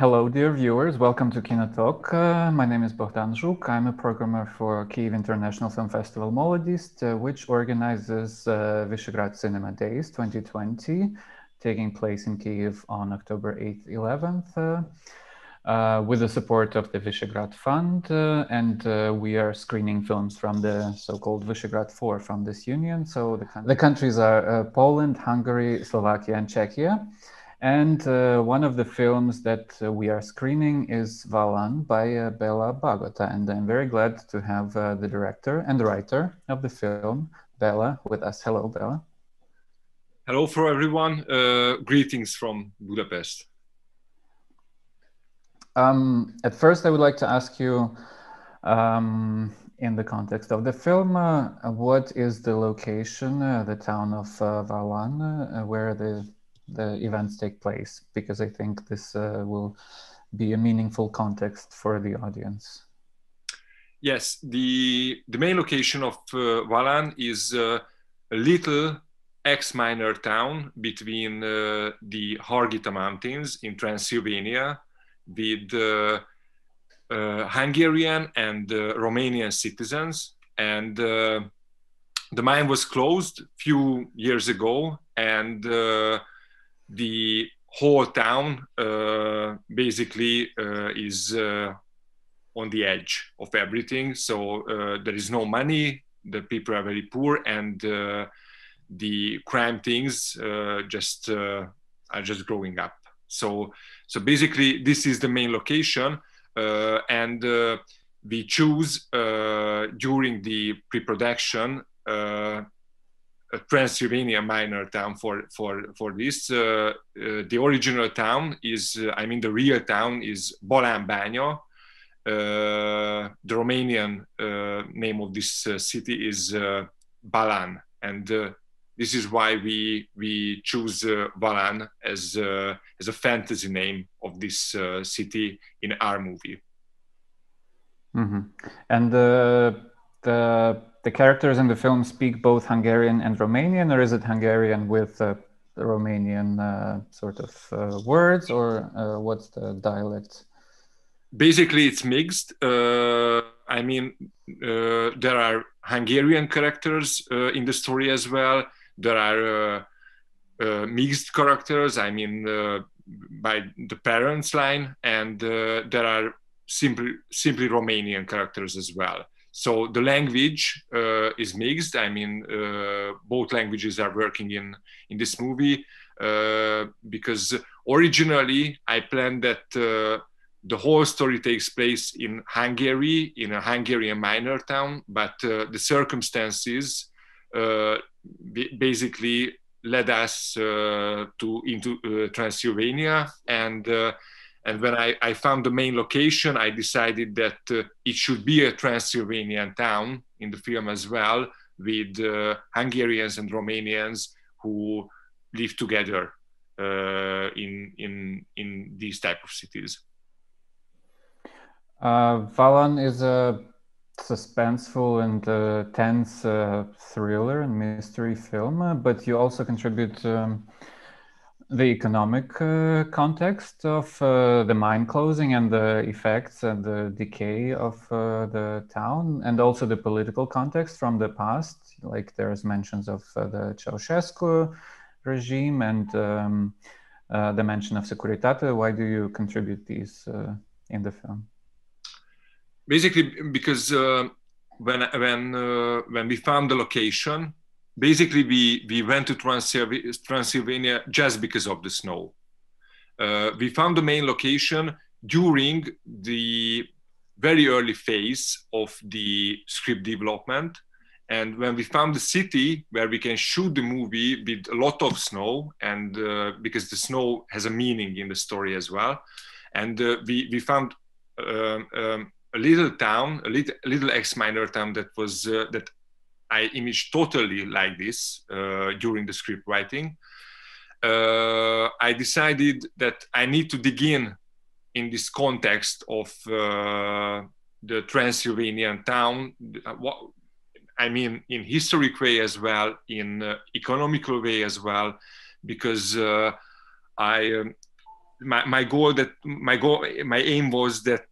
Hello, dear viewers. Welcome to KinoTalk. My name is Bogdan Zhuk. I'm a programmer for Kyiv International Film Festival Molodist, which organizes Visegrad Cinema Days 2020, taking place in Kyiv on October 8th, 11th, with the support of the Visegrad Fund. And we are screening films from the so-called Visegrad 4 from this union. So the countries are Poland, Hungary, Slovakia, and Czechia. And one of the films that we are screening is Valan by BELA BAGOTA. And I'm very glad to have the director and the writer of the film, BELA, with us. Hello, BELA. Hello for everyone. Greetings from Budapest. At first, I would like to ask you, in the context of the film, what is the location, the town of Valan, where the events take place, because I think this will be a meaningful context for the audience. Yes, the main location of Valan is a little ex-minor town between the Hargita Mountains in Transylvania with Hungarian and Romanian citizens. And the mine was closed a few years ago, and the whole town basically is on the edge of everything. So there is no money, the people are very poor, and the crime things are just growing up. So basically this is the main location, and we choose during the pre-production a Transylvania minor town for this. The original town is, the real town is Balán-Bánya. The Romanian name of this city is Balan, and this is why we choose Balan as a fantasy name of this city in our movie. Mm-hmm. And the characters in the film speak both Hungarian and Romanian, or is it Hungarian with the Romanian sort of words, or what's the dialect? Basically, it's mixed. There are Hungarian characters in the story as well. There are mixed characters, by the parents' line, and there are simply Romanian characters as well. So the language is mixed. Both languages are working in this movie because originally I planned that the whole story takes place in Hungary, in a Hungarian minor town, but the circumstances basically led us into Transylvania, and when I found the main location, I decided that it should be a Transylvanian town in the film as well, with Hungarians and Romanians who live together in these type of cities. Valan is a suspenseful and tense thriller and mystery film, but you also contribute the economic context of the mine closing and the effects and the decay of the town, and also the political context from the past, like there's mentions of the Ceausescu regime and the mention of Securitate. Why do you contribute these in the film? Basically, because when we found the location, basically we went to Transylvania just because of the snow. We found the main location during the very early phase of the script development, And when we found the city where we can shoot the movie with a lot of snow, and because the snow has a meaning in the story as well, and we found a little town, a little ex-minor town that was that I imaged totally like this during the script writing. I decided that I need to dig in this context of the Transylvanian town. I mean, in historic way as well, in economical way as well, because my aim was that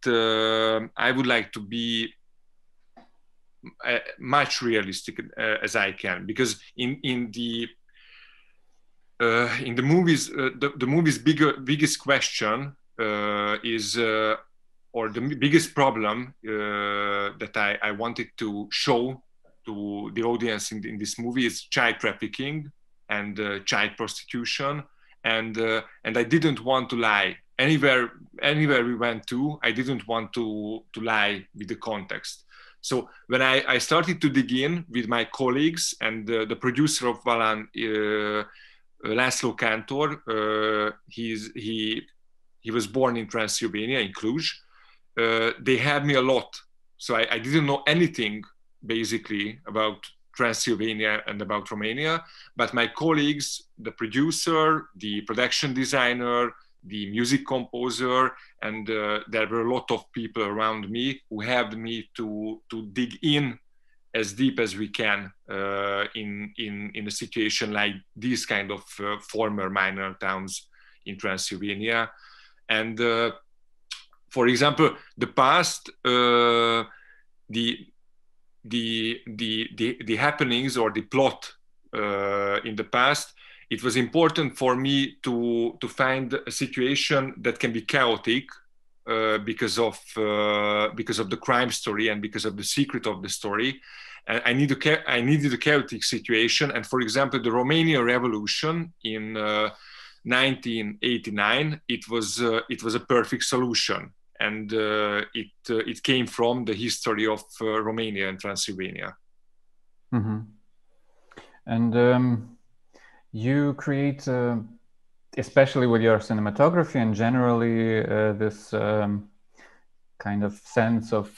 I would like to be much realistic as I can, because in the movies, the movie's biggest question is, or the biggest problem that I wanted to show to the audience in this movie is child trafficking and child prostitution, and I didn't want to lie. Anywhere we went to, I didn't want to lie with the context. So when I started to dig in with my colleagues and the producer of Valan, László Kántor, he was born in Transylvania, in Cluj. They helped me a lot. So I didn't know anything basically about Transylvania and about Romania, but my colleagues, the producer, the production designer, the music composer, and there were a lot of people around me who helped me to dig in as deep as we can in a situation like these kind of former minor towns in Transylvania. And for example, the past, the happenings or the plot in the past, it was important for me to find a situation that can be chaotic because of the crime story and because of the secret of the story. And I needed a chaotic situation. And for example, the Romanian Revolution in 1989, it was a perfect solution. And it came from the history of Romania and Transylvania. Mm-hmm. And you create, especially with your cinematography and generally, this kind of sense of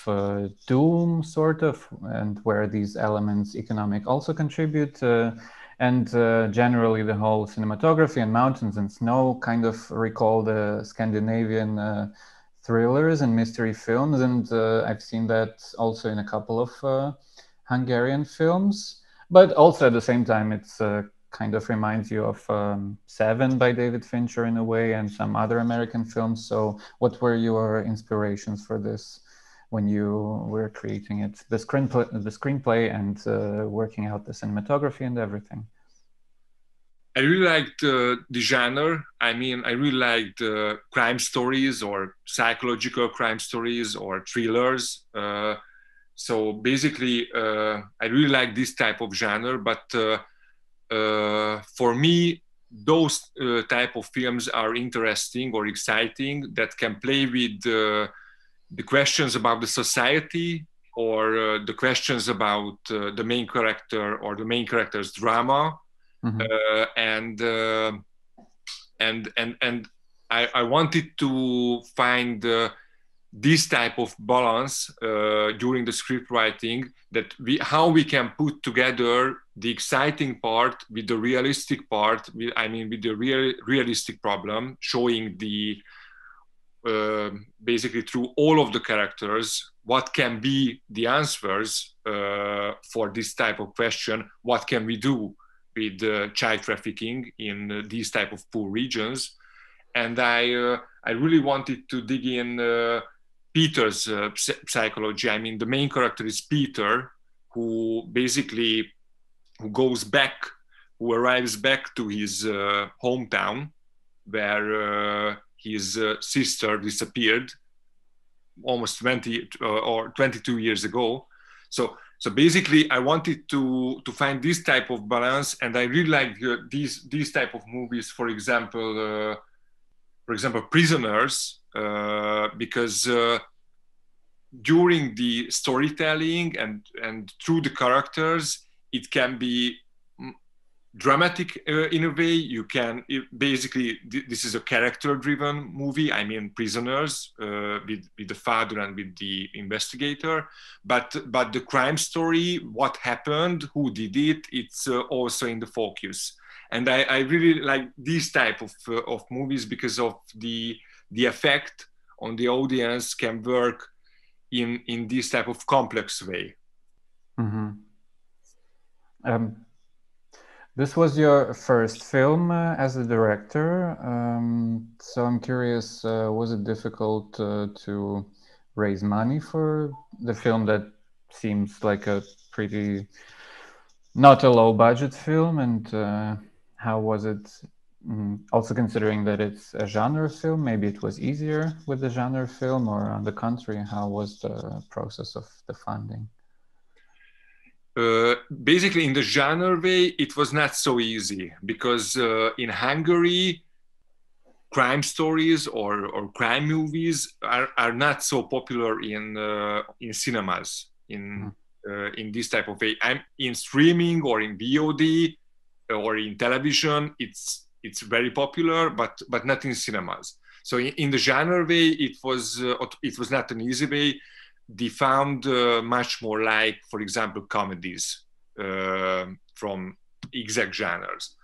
doom, sort of, and where these elements, economic, also contribute. And generally, the whole cinematography and mountains and snow kind of recall the Scandinavian thrillers and mystery films, and I've seen that also in a couple of Hungarian films. But also at the same time, it's kind of reminds you of Seven by David Fincher in a way, and some other American films. So what were your inspirations for this when you were creating it, the screenplay and working out the cinematography and everything? I really liked the genre. I mean, I really liked crime stories or psychological crime stories or thrillers. So basically, I really like this type of genre. But for me, those type of films are interesting or exciting that can play with the questions about the society or the questions about the main character or the main character's drama. Mm-hmm. And I wanted to find this type of balance during the script writing, that how we can put together the exciting part with the realistic part. With the realistic problem, showing the basically through all of the characters what can be the answers for this type of question. What can we do with child trafficking in these type of poor regions? And I really wanted to dig in Peter's psychology. I mean, the main character is Peter, who arrives back to his hometown, where his sister disappeared almost 20 or 22 years ago. So basically, I wanted to find this type of balance, and I really like these type of movies. For example, Prisoners, because during the storytelling and through the characters, it can be dramatic in a way. You can basically, this is a character-driven movie. I mean, Prisoners with the father and with the investigator, but the crime story, what happened, who did it, it's also in the focus. And I really like these type of movies because of the effect on the audience can work in this type of complex way. Mm-hmm. This was your first film as a director, so I'm curious, was it difficult to raise money for the film that seems like a pretty, not a low budget film, and how was it, also considering that it's a genre film, maybe it was easier with the genre film, or on the contrary, how was the process of the funding? Basically, in the genre way, it was not so easy because in Hungary, crime stories or crime movies are not so popular in cinemas in this type of way. I'm in streaming or in VOD or in television. It's very popular, but not in cinemas. So in the genre way, it was not an easy way. They found much more like, for example, comedies from exact genres.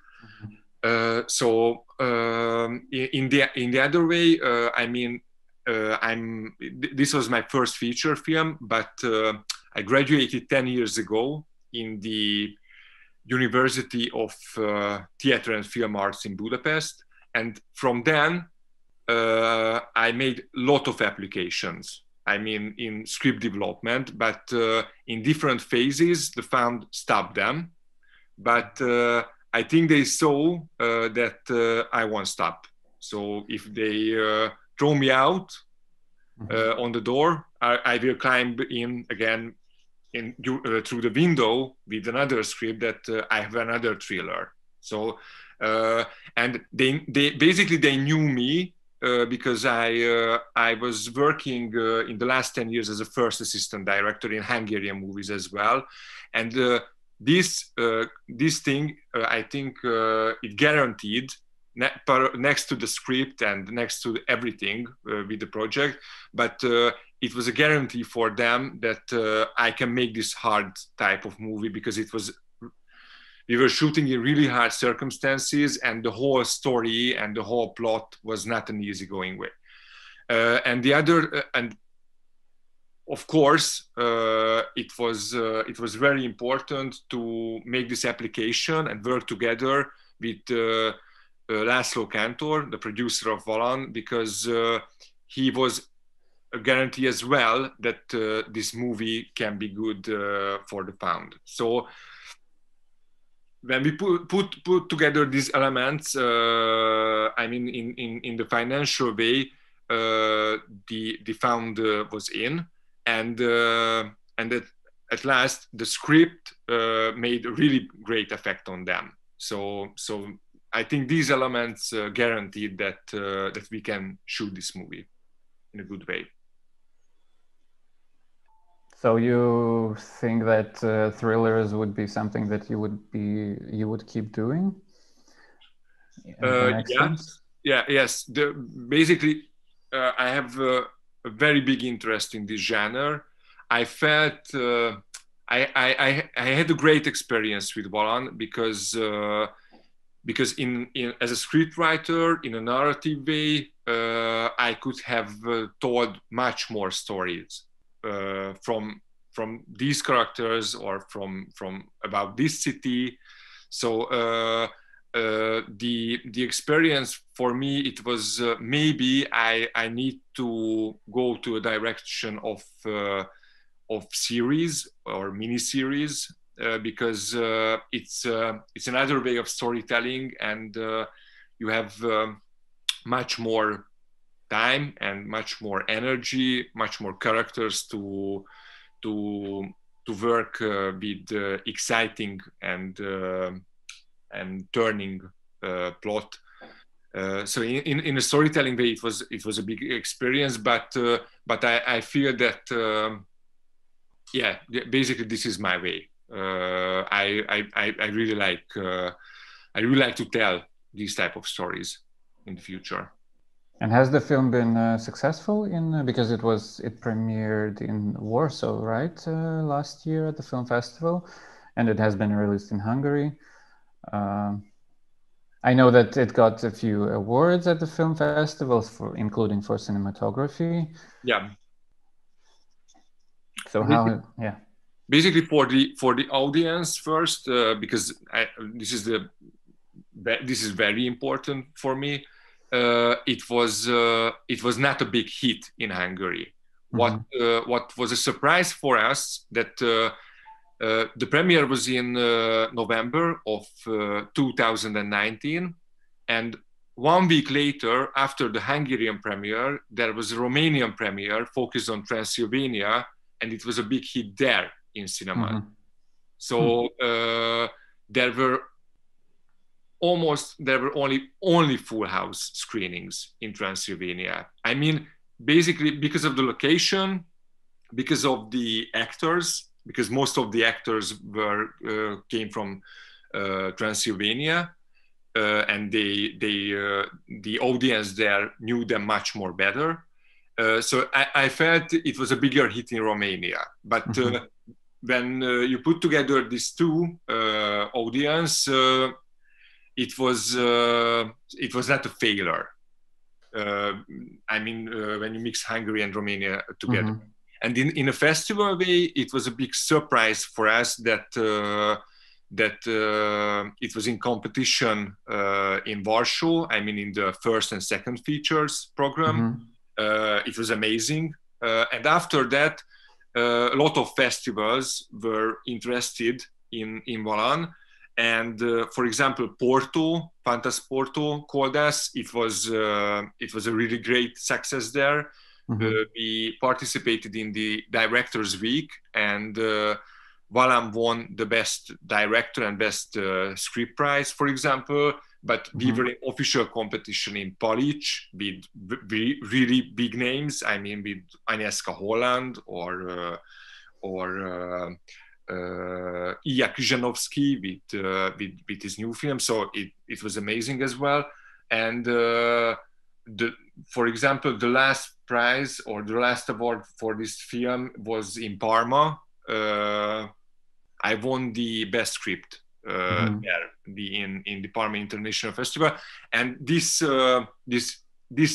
So in the other way, I mean, this was my first feature film, but I graduated 10 years ago in the University of Theatre and Film Arts in Budapest, and from then I made a lot of applications. I mean, in script development, but in different phases, the fund stopped them. But I think they saw that I won't stop. So if they throw me out on the door, I will climb in again through the window with another script that I have another thriller. So, and they basically, they knew me. Because I was working in the last 10 years as a first assistant director in Hungarian movies as well, and this thing I think it guaranteed next to the script and next to everything with the project, but it was a guarantee for them that I can make this hard type of movie because we were shooting in really hard circumstances, and the whole story and the whole plot was not an easygoing way. And the other, and of course, it was very important to make this application and work together with László Kántor, the producer of Valan, because he was a guarantee as well that this movie can be good for the fund. So when we put together these elements, I mean, in the financial way, the fund was in, and that at last the script made a really great effect on them. So I think these elements guaranteed that we can shoot this movie in a good way. So you think that thrillers would be something that you would keep doing? Yes. Basically, I have a very big interest in this genre. I felt I had a great experience with Valan because in as a scriptwriter, in a narrative way, I could have told much more stories. From these characters or from about this city. So the experience for me, it was maybe I need to go to a direction of series or mini-series because it's another way of storytelling, and you have much more time and much more energy, much more characters to work with exciting and turning plot. So in a storytelling way, it was a big experience, but I feel that basically this is my way. I really like to tell these type of stories in the future. And has the film been successful because it premiered in Warsaw, right, last year at the film festival, and it has been released in Hungary. I know that it got a few awards at the film festivals, including for cinematography. Yeah. So basically for the audience first, because this is very important for me. It was not a big hit in Hungary. Mm-hmm. What was a surprise for us that the premiere was in November of 2019, and 1 week later, after the Hungarian premiere, there was a Romanian premiere focused on Transylvania, and it was a big hit there in cinema. Mm-hmm. So there were only full house screenings in Transylvania. I mean, basically because of the location, because of the actors, because most of the actors came from Transylvania, and the audience there knew them much more better. So I felt it was a bigger hit in Romania. But mm-hmm. When you put together these two audience, it was not a failure. I mean, when you mix Hungary and Romania together. Mm-hmm. And in a festival way, it was a big surprise for us that it was in competition in Warsaw. I mean, in the first and second features program. Mm-hmm. It was amazing. And after that, a lot of festivals were interested in Valan. And for example, Porto, Fantas Porto called us. It was a really great success there. Mm-hmm. We participated in the Directors Week, and Valam won the best director and best script prize, for example. But mm-hmm. we were in official competition in Polish with really big names. I mean, with Agnieszka Holland or Ilya Krzyżanowski with his new film. So it was amazing as well. And for example, the last prize or the last award for this film was in Parma. I won the best script mm-hmm. there in the Parma International Festival, and this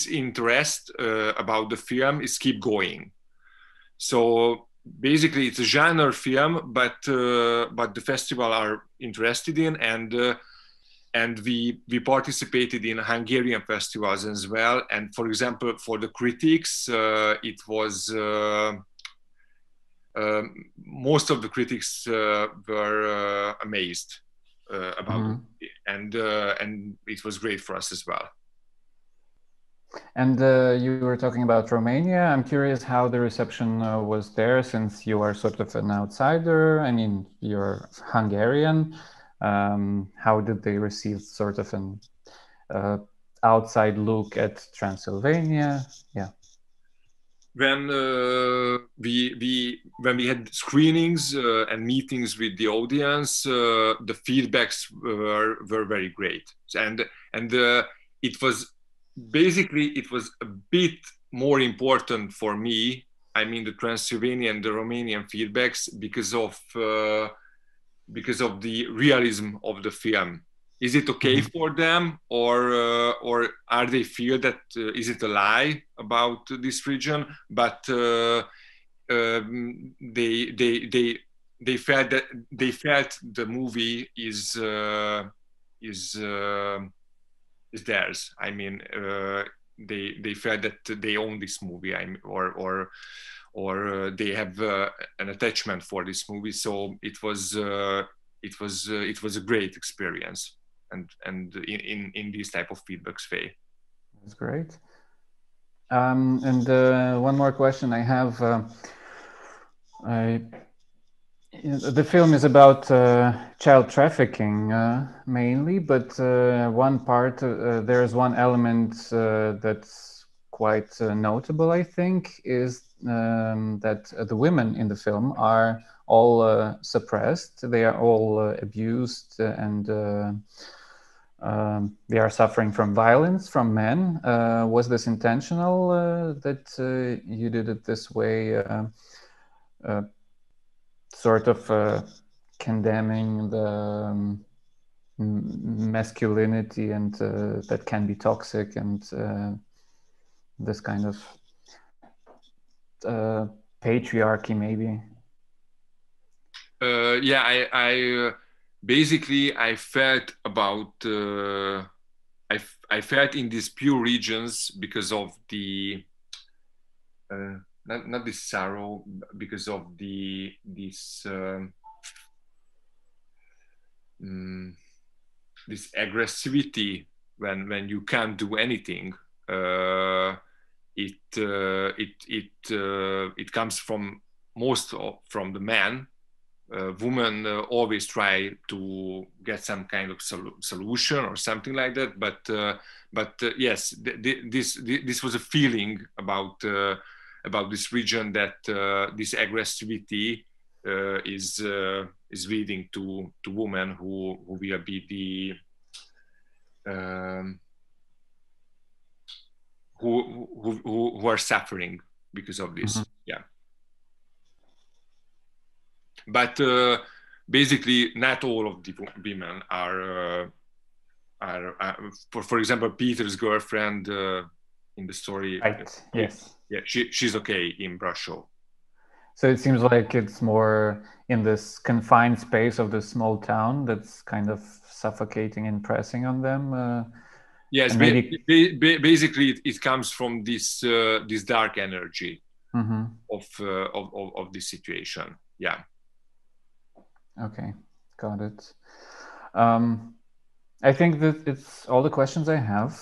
interest about the film is keep going. So basically, it's a genre film, but the festival are interested in, and we participated in Hungarian festivals as well. And for example, for the critics, it was most of the critics were amazed about mm-hmm. it, and it was great for us as well. And you were talking about Romania. I'm curious how the reception was there, since you are sort of an outsider. I mean, you're Hungarian. How did they receive sort of an outside look at Transylvania? Yeah. When we had screenings and meetings with the audience, the feedbacks were very great, and it was a bit more important for me. I mean, the Transylvanian and the Romanian feedbacks because of the realism of the film. Is it okay mm-hmm. for them, or are they feel that is it a lie about this region? But they felt the movie is theirs. I mean, they felt that they own this movie. Or they have an attachment for this movie. So it was a great experience. And in these type of feedbacks way. That's great. And one more question I have. The film is about child trafficking mainly, but one part, there's one element that's quite notable, I think, is that the women in the film are all suppressed. They are all abused and they are suffering from violence from men. Was this intentional that you did it this way? Sort of condemning the masculinity and that can be toxic and this kind of patriarchy, maybe. Yeah, I basically I felt about I felt in these pure regions because of the not this sorrow, because of this aggressivity when you can't do anything. It comes from from the man. Women always try to get some kind of solution or something like that. But yes, this was a feeling about this region, that this aggressivity is leading to women who will be the who are suffering because of this. Mm-hmm. Yeah. But basically, not all of the women are for example, Peter's girlfriend in the story. Right. Yes. Yeah, she's okay in Brasov. So it seems like it's more in this confined space of this small town that's kind of suffocating and pressing on them. Yes, basically it comes from this this dark energy mm-hmm. of this situation. Yeah. Okay, got it. I think that it's all the questions I have.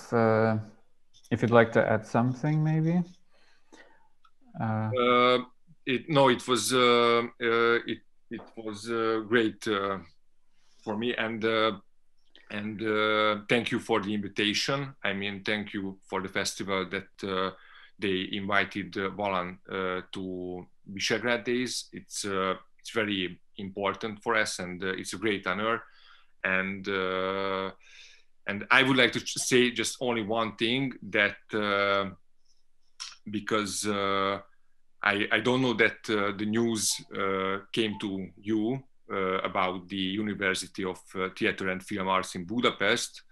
If you'd like to add something, maybe. It was it was great for me, and thank you for the invitation. I mean, thank you for the festival that they invited Valan to Visegrad Days. It's very important for us, and it's a great honor. And I would like to say just only one thing, that because I don't know that the news came to you about the University of Theatre and Film Arts in Budapest,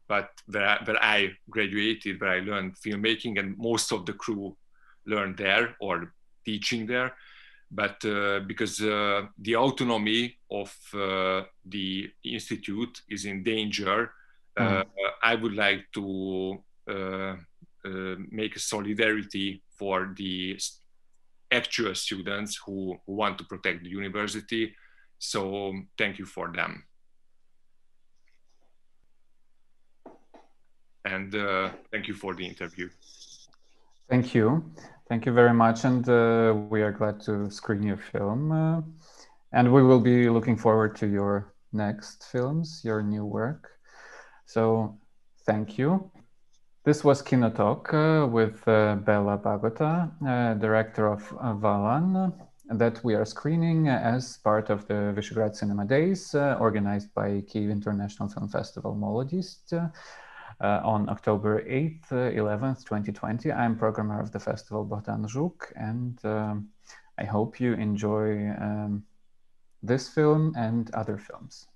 but where I graduated, where I learned filmmaking, and most of the crew learned there or teaching there. But because the autonomy of the institute is in danger, I would like to make a solidarity for the actual students who want to protect the university. So thank you for them. And thank you for the interview. Thank you. Thank you very much. And we are glad to screen your film. And we will be looking forward to your next films, your new work. So thank you. This was KinoTalk with BELA BAGOTA, director of Valan, that we are screening as part of the Visegrad Cinema Days, organized by Kyiv International Film Festival Molodist. On October 8th, 11th, 2020. I'm programmer of the festival, Bogdan Zhuk, and I hope you enjoy this film and other films.